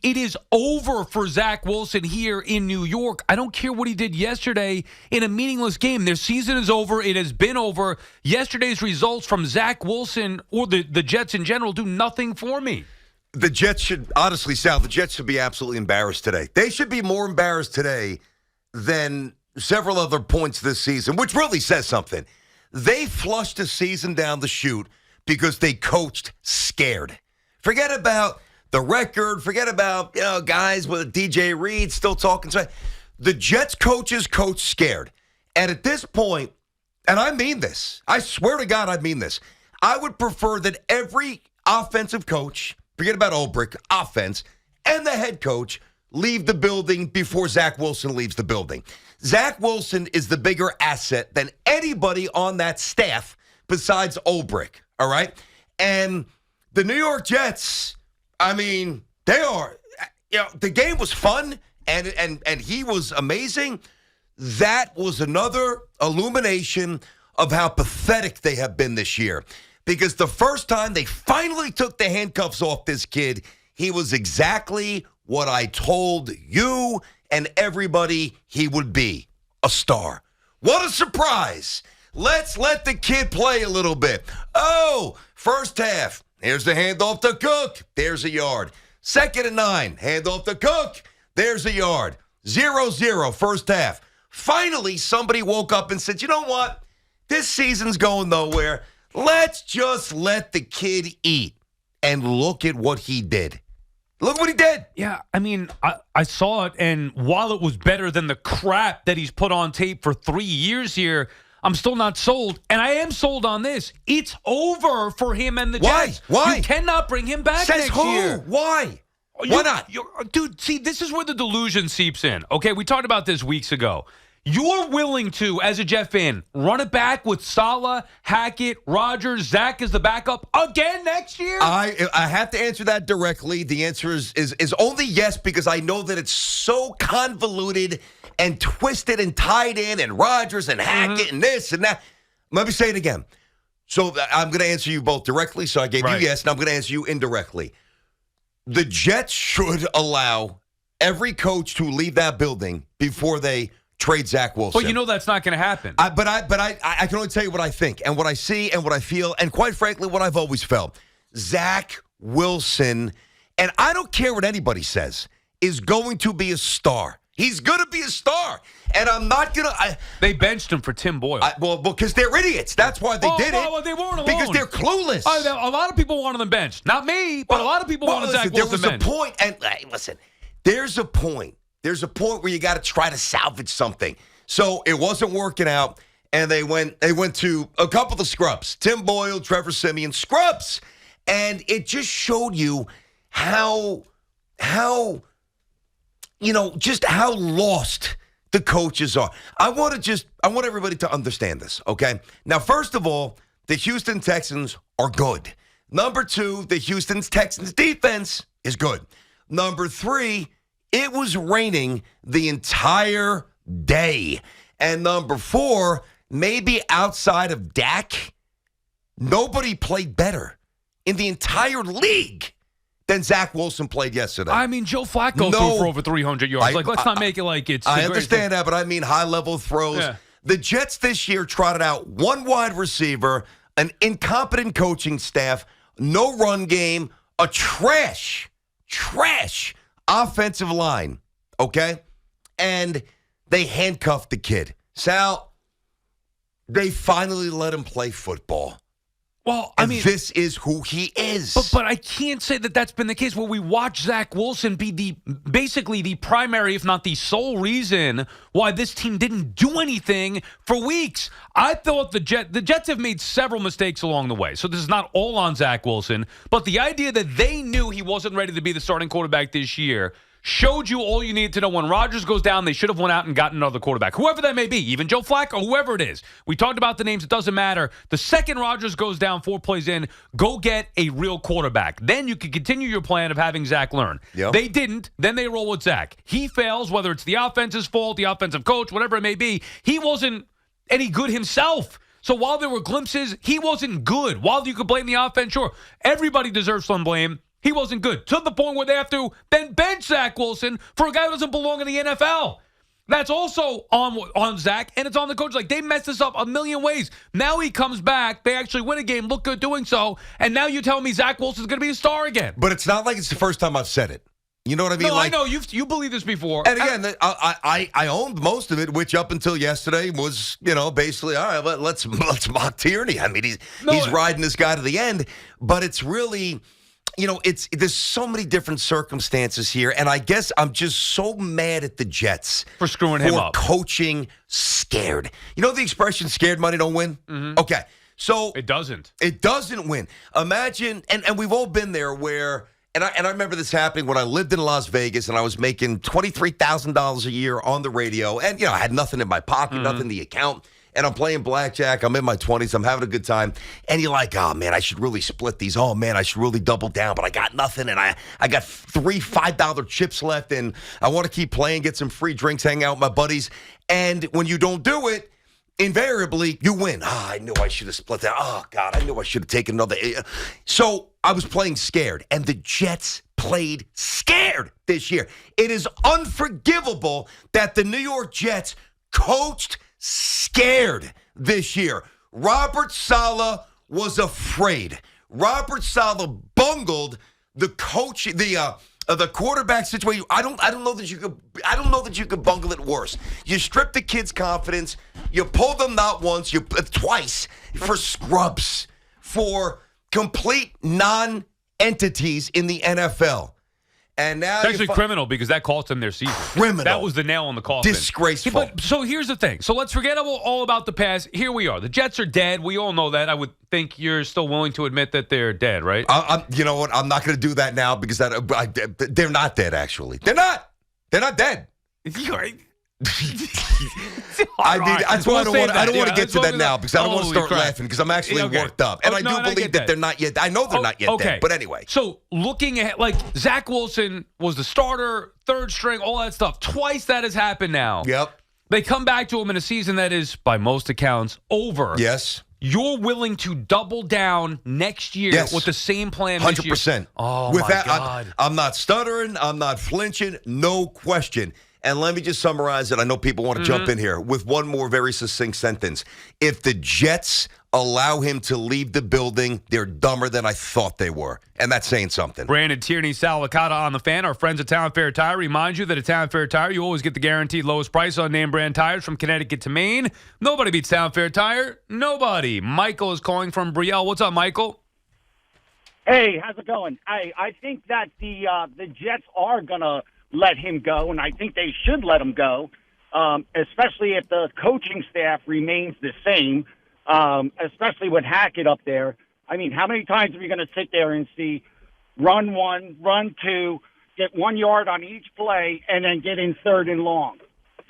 it is over for Zach Wilson here in New York. I don't care what he did yesterday in a meaningless game. Their season is over. It has been over. Yesterday's results from Zach Wilson or the Jets in general do nothing for me. The Jets should, honestly, Sal, the Jets should be absolutely embarrassed today. They should be more embarrassed today than several other points this season, which really says something. They flushed the season down the chute because they coached scared. Forget about the record. Forget about, guys with DJ Reed still talking. The Jets coaches coach scared. And at this point, and I mean this, I swear to God I mean this, I would prefer that every offensive coach, forget about Ulbrich, offense, and the head coach leave the building before Zach Wilson leaves the building. Zach Wilson is the bigger asset than anybody on that staff besides Ulbrich, all right? And the New York Jets, I mean, they are, the game was fun and he was amazing. That was another illumination of how pathetic they have been this year. Because the first time they finally took the handcuffs off this kid, he was exactly what I told you and everybody he would be, a star. What a surprise. Let's let the kid play a little bit. Oh, first half, here's the handoff to Cook. There's a yard. 2nd and 9, handoff to Cook. There's a yard. 0-0 first half. Finally, somebody woke up and said, you know what? This season's going nowhere. Let's just let the kid eat. And look at what he did. Look what he did. Yeah, I mean, I saw it, and while it was better than the crap that he's put on tape for 3 years here, I'm still not sold. And I am sold on this. It's over for him and the Jets. Why? You cannot bring him back Says next who? year. Why? Why not? Dude, see, this is where the delusion seeps in. Okay, we talked about this weeks ago. You're willing to, as a Jet fan, run it back with Saleh, Hackett, Rodgers, Zach as the backup again next year? I have to answer that directly. The answer is only yes, because I know that it's so convoluted and twisted and tied in, and Rodgers and Hackett and this and that. Let me say it again. So I'm going to answer you both directly. So I gave you yes, and I'm going to answer you indirectly. The Jets should allow every coach to leave that building before they trade Zach Wilson. But you know that's not going to happen. But I can only tell you what I think and what I see and what I feel and, quite frankly, what I've always felt. Zach Wilson, and I don't care what anybody says, is going to be a star. He's going to be a star. And I'm not going to... They benched him for Tim Boyle. Well, because they're idiots. That's why they did it. Well, they weren't alone. Because they're clueless. A lot of people wanted them benched. Not me, but a lot of people wanted Zach Wilson benched. There was a point, and listen, there's a point. There's a point where you got to try to salvage something. So it wasn't working out, and they went to a couple of scrubs. Tim Boyle, Trevor Siemian, scrubs. And it just showed you how just how lost the coaches are. I want everybody to understand this, okay? Now, first of all, the Houston Texans are good. Number 2, the Houston Texans defense is good. Number 3, it was raining the entire day. And number 4, maybe outside of Dak, nobody played better in the entire league than Zach Wilson played yesterday. I mean, Joe Flacco threw for over 300 yards. Let's not make it like it's... I understand that, but I mean high-level throws. Yeah. The Jets this year trotted out one wide receiver, an incompetent coaching staff, no run game, a trash offensive line, okay? And they handcuffed the kid. Sal, they finally let him play football. Well, I mean, this is who he is. But I can't say that that's been the case where we watch Zach Wilson be basically the primary, if not the sole reason why this team didn't do anything for weeks. I thought the Jets have made several mistakes along the way, so this is not all on Zach Wilson. But the idea that they knew he wasn't ready to be the starting quarterback this year showed you all you needed to know. When Rodgers goes down, they should have went out and gotten another quarterback, whoever that may be, even Joe Flacco, whoever it is. We talked about the names. It doesn't matter. The second Rodgers goes down 4 plays in, go get a real quarterback. Then you can continue your plan of having Zach learn. Yep. They didn't. Then they roll with Zach. He fails, whether it's the offense's fault, the offensive coach, whatever it may be. He wasn't any good himself. So while there were glimpses, he wasn't good. While you could blame the offense, sure, everybody deserves some blame. He wasn't good. To the point where they have to then bench Zach Wilson for a guy who doesn't belong in the NFL. That's also on Zach, and it's on the coach. Like, they messed this up a million ways. Now he comes back. They actually win a game, look good doing so, and now you tell me Zach Wilson's going to be a star again. But it's not like it's the first time I've said it. You know what I mean? No, like, I know. You believe this before. And again, I owned most of it, which up until yesterday was, basically, all right, let's mock Tierney. I mean, he's riding this guy to the end. But it's really, there's so many different circumstances here. And I guess I'm just so mad at the Jets for screwing him up. Coaching scared. You know the expression, scared money don't win? Mm-hmm. Okay. So it doesn't. It doesn't win. Imagine, and we've all been there where, and I remember this happening when I lived in Las Vegas and I was making $23,000 a year on the radio. And, I had nothing in my pocket, nothing in the account. And I'm playing blackjack. I'm in my 20s. I'm having a good time. And you're like, oh, man, I should really split these. Oh, man, I should really double down. But I got nothing. And I got 3 $5 chips left. And I want to keep playing, get some free drinks, hang out with my buddies. And when you don't do it, invariably, you win. I knew I should have split that. Oh, God, I knew I should have taken another. So I was playing scared. And the Jets played scared this year. It is unforgivable that the New York Jets coached scared this year. Robert Saleh was afraid. Robert Saleh bungled the coach, the quarterback situation. I don't know that you could bungle it worse. You strip the kid's confidence. You pull them not once, twice for scrubs, for complete non-entities in the NFL. And now it's actually criminal because that cost them their season. Criminal. That was the nail on the coffin. Disgraceful. But, so here's the thing. So let's forget all about the past. Here we are. The Jets are dead. We all know that. I would think you're still willing to admit that they're dead, right? You know what? I'm not going to do that now because they're not dead, actually. They're not. They're not dead. I mean, that's why I don't want to get to that now because I don't want to start laughing because I'm actually worked up. And I do believe that they're not yet. I know they're not yet dead. But anyway. So looking at, Zach Wilson was the starter, third string, all that stuff. Twice that has happened now. Yep. They come back to him in a season that is, by most accounts, over. Yes. You're willing to double down next year with the same plan 100%. This year? Oh, with my that, God. I'm not stuttering. I'm not flinching. No question. And let me just summarize it. I know people want to jump in here with one more very succinct sentence. If the Jets allow him to leave the building, they're dumber than I thought they were. And that's saying something. Brandon Tierney, Sal on the Fan. Our friends at Town Fair Tire remind you that at Town Fair Tire, you always get the guaranteed lowest price on name brand tires from Connecticut to Maine. Nobody beats Town Fair Tire. Nobody. Michael is calling from Brielle. What's up, Michael? Hey, how's it going? I think that the Jets are going to let him go, and I think they should let him go, especially if the coaching staff remains the same, especially with Hackett up there. I mean, how many times are we going to sit there and see run one, run two, get 1 yard on each play, and then get in third and long?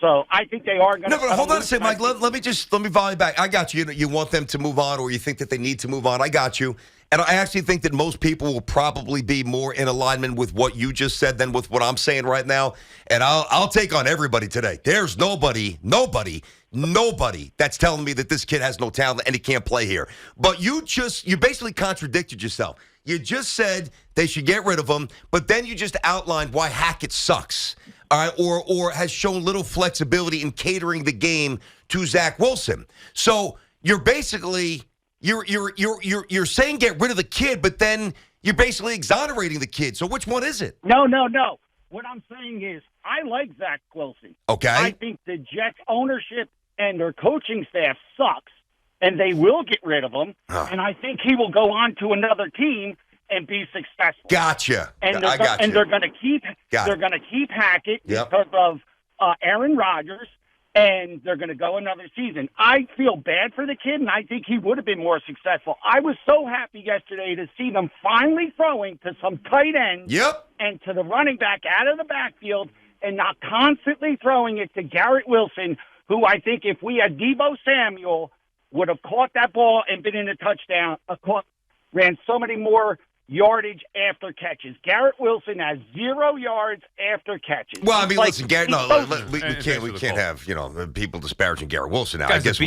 So I think they are going to. No, but hold on a second, Mike. Let me volley back. I got you. You want them to move on, or you think that they need to move on. I got you. And I actually think that most people will probably be more in alignment with what you just said than with what I'm saying right now. And I'll take on everybody today. There's nobody that's telling me that this kid has no talent and he can't play here. But you basically contradicted yourself. You just said they should get rid of him, but then you just outlined why Hackett sucks. All right, or has shown little flexibility in catering the game to Zach Wilson. So you're basically you're saying get rid of the kid, but then you're basically exonerating the kid. So which one is it? No. What I'm saying is I like Zach Wilson. Okay. I think the Jets ownership and their coaching staff sucks, and they will get rid of him. And I think he will go on to another team and be successful. Gotcha. And I got you. And they're going to keep Hackett because of Aaron Rodgers, and they're going to go another season. I feel bad for the kid, and I think he would have been more successful. I was so happy yesterday to see them finally throwing to some tight ends and to the running back out of the backfield and not constantly throwing it to Garrett Wilson, who I think if we had Deebo Samuel would have caught that ball and been in a touchdown, ran so many more yardage after catches. Garrett Wilson has 0 yards after catches. Well, I mean, listen, Garrett. No, we can't have people disparaging Garrett Wilson now. I guess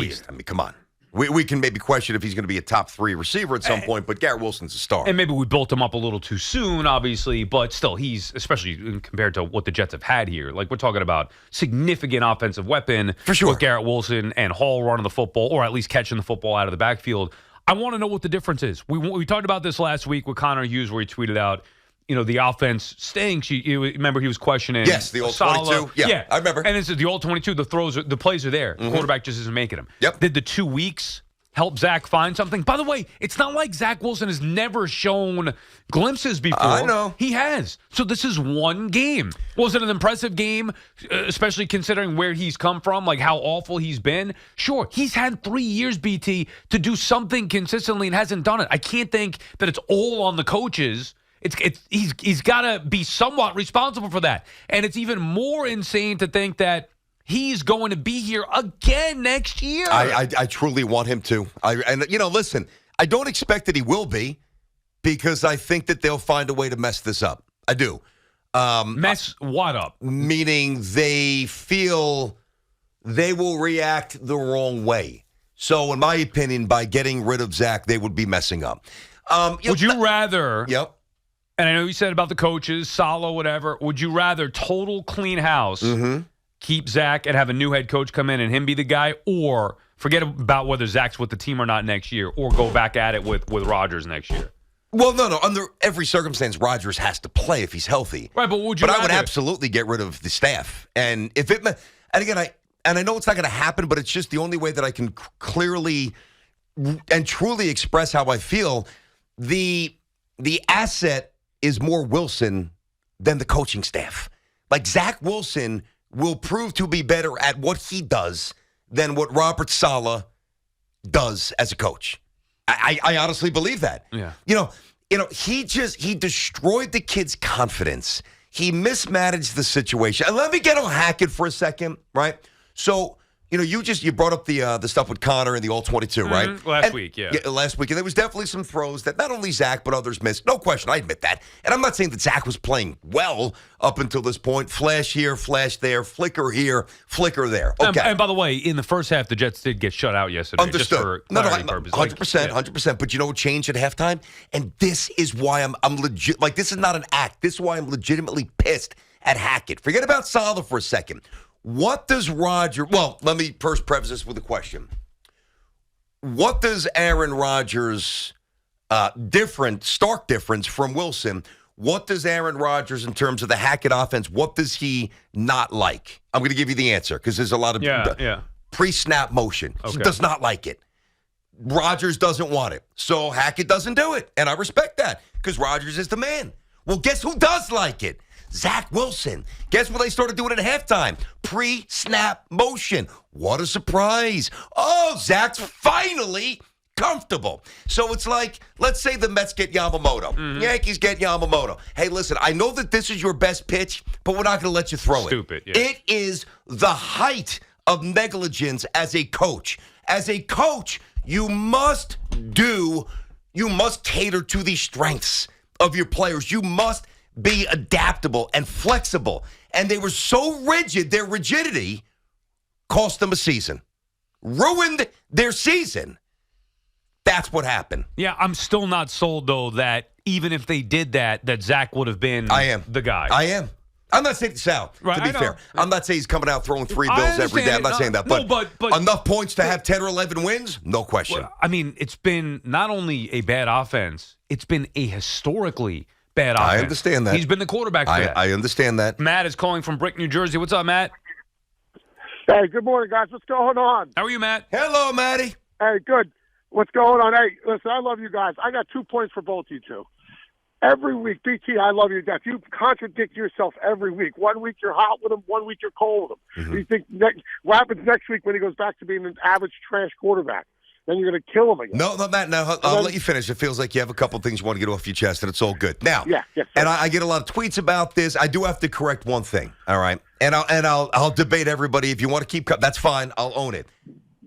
come on. We can maybe question if he's going to be a top 3 receiver at some point, but Garrett Wilson's a star. And maybe we built him up a little too soon, obviously, but still, he's, especially compared to what the Jets have had here, like we're talking about significant offensive weapon for sure with Garrett Wilson and Hall running the football, or at least catching the football out of the backfield. I want to know what the difference is. We talked about this last week with Connor Hughes, where he tweeted out, the offense stinks. Remember, he was questioning. Yes, the old Sala. 22. Yeah, I remember. And it's the old 22. The plays are there. The quarterback just isn't making them. Yep. Did the 2 weeks help Zach find something? By the way, it's not like Zach Wilson has never shown glimpses before. I know. He has. So this is one game. Was it an impressive game, especially considering where he's come from, like how awful he's been? Sure, he's had 3 years, BT, to do something and hasn't done it. I can't think that it's all on the coaches. He's got to be somewhat responsible for that. And it's even more insane to think that he's going to be here again next year. I truly want him to. Listen, I don't expect that he will be, because I think that they'll find a way to mess this up. I do. Mess what up? Meaning they feel they will react the wrong way. So, in my opinion, by getting rid of Zach, they would be messing up. Would you rather... Yep. And I know you said about the coaches, Salo, whatever. Would you rather total clean house, keep Zach and have a new head coach come in and him be the guy, or forget about whether Zach's with the team or not next year, or go back at it with Rodgers next year? Well, no. Under every circumstance, Rodgers has to play if he's healthy. Right, but would you? I would absolutely get rid of the staff. And if it, and again, I know it's not going to happen, but it's just the only way that I can clearly and truly express how I feel. The asset is more Wilson than the coaching staff. Like, Zach Wilson will prove to be better at what he does than what Robert Saleh does as a coach. I honestly believe that. Yeah. He destroyed the kid's confidence. He mismanaged the situation. And let me get on Hackett for a second, right? So, you brought up the stuff with Connor and the All-22, right? Last week, yeah. Last week. And there was definitely some throws that not only Zach, but others missed. No question, I admit that. And I'm not saying that Zach was playing well up until this point. Flash here, flash there, flicker here, flicker there. Okay. And by the way, in the first half, the Jets did get shut out yesterday. Understood. Just for clarity purposes. 100%, 100%. But you know what changed at halftime? And this is why I'm legit. Like, this is not an act. This is why I'm legitimately pissed at Hackett. Forget about Saleh for a second. What does Rodgers... Well, let me first preface this with a question. What does Aaron Rodgers... stark difference from Wilson... What does Aaron Rodgers, in terms of the Hackett offense, what does he not like? I'm going to give you the answer, because there's a lot of pre-snap motion. Okay. He does not like it. Rodgers doesn't want it. So Hackett doesn't do it. And I respect that, because Rodgers is the man. Well, guess who does like it? Zach Wilson. Guess what they started doing at halftime? Pre-snap motion. What a surprise. Oh, Zach's finally comfortable. So it's like, let's say the Mets get Yamamoto. Yankees get Yamamoto. Hey, listen, I know that this is your best pitch, but we're not going to let you throw it. Stupid, yeah. It is the height of negligence as a coach. As a coach, you must cater to the strengths of your players. You must be adaptable and flexible. And they were so rigid, their rigidity cost them a season. Ruined their season. That's what happened. Yeah, I'm still not sold, though, that even if they did that Zach would have been the guy. I am. I'm not saying Sal, to be fair. I'm not saying he's coming out throwing 3 bills every day. I'm not saying that. But enough points to have 10 or 11 wins? No question. Well, I mean, it's been not only a bad offense, it's been a historically bad offense. I understand that. He's been the quarterback for that. I understand that. Matt is calling from Brick, New Jersey. What's up, Matt? Hey, good morning, guys. What's going on? How are you, Matt? Hello, Matty. Hey, good. What's going on? Hey, listen, I love you guys. I got 2 points for both you two. Every week, BT, I love you to death. You contradict yourself every week. 1 week you're hot with him, 1 week you're cold with him. You think what happens next week when he goes back to being an average trash quarterback? Then you're going to kill him again. No, Matt, I'll let you finish. It feels like you have a couple things you want to get off your chest, and it's all good. Now, and I get a lot of tweets about this. I do have to correct one thing, all right? And I'll debate everybody. If you want to keep that's fine. I'll own it.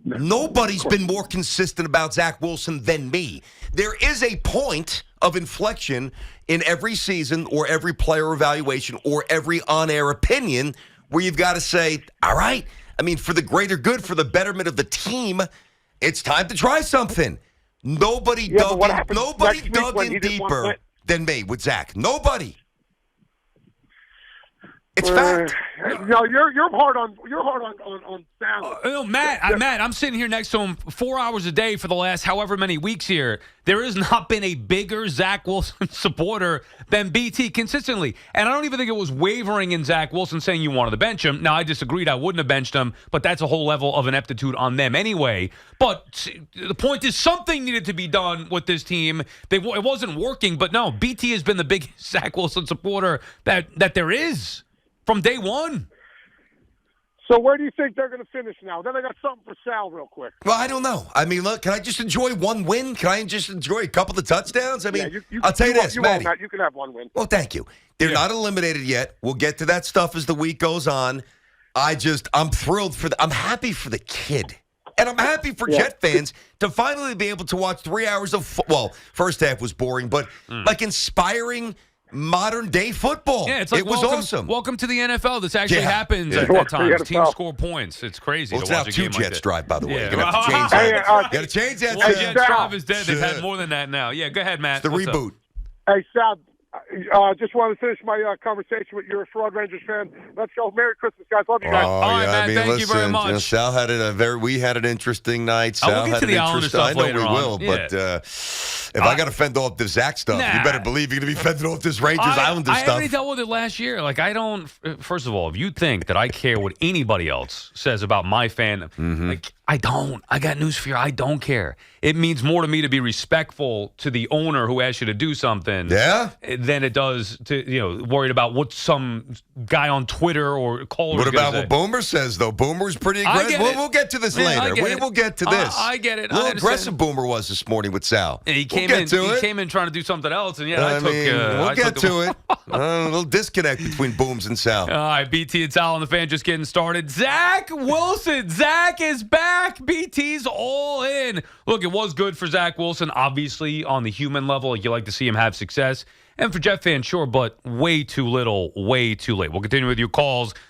Nobody's been more consistent about Zach Wilson than me. There is a point of inflection in every season or every player evaluation or every on-air opinion where you've got to say, all right, I mean, for the greater good, for the betterment of the team, It's time to try something. Nobody dug in deeper than me with Zach. Nobody. It's fact. No, you're hard on Sal. Matt, I'm sitting here next to him 4 hours a day for the last however many weeks here. There has not been a bigger Zach Wilson supporter than BT consistently. And I don't even think it was wavering in Zach Wilson saying you wanted to bench him. Now, I disagreed. I wouldn't have benched him, but that's a whole level of ineptitude on them anyway. But the point is something needed to be done with this team. It wasn't working, but no, BT has been the biggest Zach Wilson supporter that there is. From day one. So where do you think they're going to finish now? Then I got something for Sal real quick. Well, I don't know. I mean, look, can I just enjoy one win? Can I just enjoy a couple of touchdops? I mean, I'll tell you this, Matty. You can have one win. Well, thank you. They're not eliminated yet. We'll get to that stuff as the week goes on. I'm thrilled I'm happy for the kid. And I'm happy for Jet fans to finally be able to watch 3 hours of first half was boring, but like inspiring modern day football. Yeah, it's like it was awesome. Welcome to the NFL. This actually happens at times. Teams score points. It's crazy. Well, it's now two Jets drive, by the way. Yeah. You're going to have to change that. You got to change that. One Jets drive is dead. They've had more than that now. Yeah, go ahead, Matt. It's the reboot. Hey, Sal, just wanted to finish my conversation with your Fraud Rangers fan. Let's go. Merry Christmas, guys. Love you guys. All right, Matt. Thank you very much. Sal had we had an interesting night. Sal we'll get to the Islander stuff later on. I know we will, but if I got to fend off the Zach stuff, you better believe you're going to be fending off this Rangers Islander stuff. I already dealt with it last year. Like, I don't. First of all, if you think that I care what anybody else says about my fan, like, I don't. I got news for you. I don't care. It means more to me to be respectful to the owner who asked you to do something than it does to, worried about what some guy on Twitter or caller. What about what Boomer says, though? Boomer's pretty aggressive. We'll get to this later. We will get to this. I get it. A little aggressive Boomer was this morning with Sal. And he came in trying to do something else, and we'll get to it. A little disconnect between Booms and Sal. All right, BT and Sal on the Fan just getting started. Zach Wilson. Zach is back. BT's all in. Look, it was good for Zach Wilson, obviously, on the human level. You like to see him have success. And for Jet fans, sure, but way too little, way too late. We'll continue with your calls.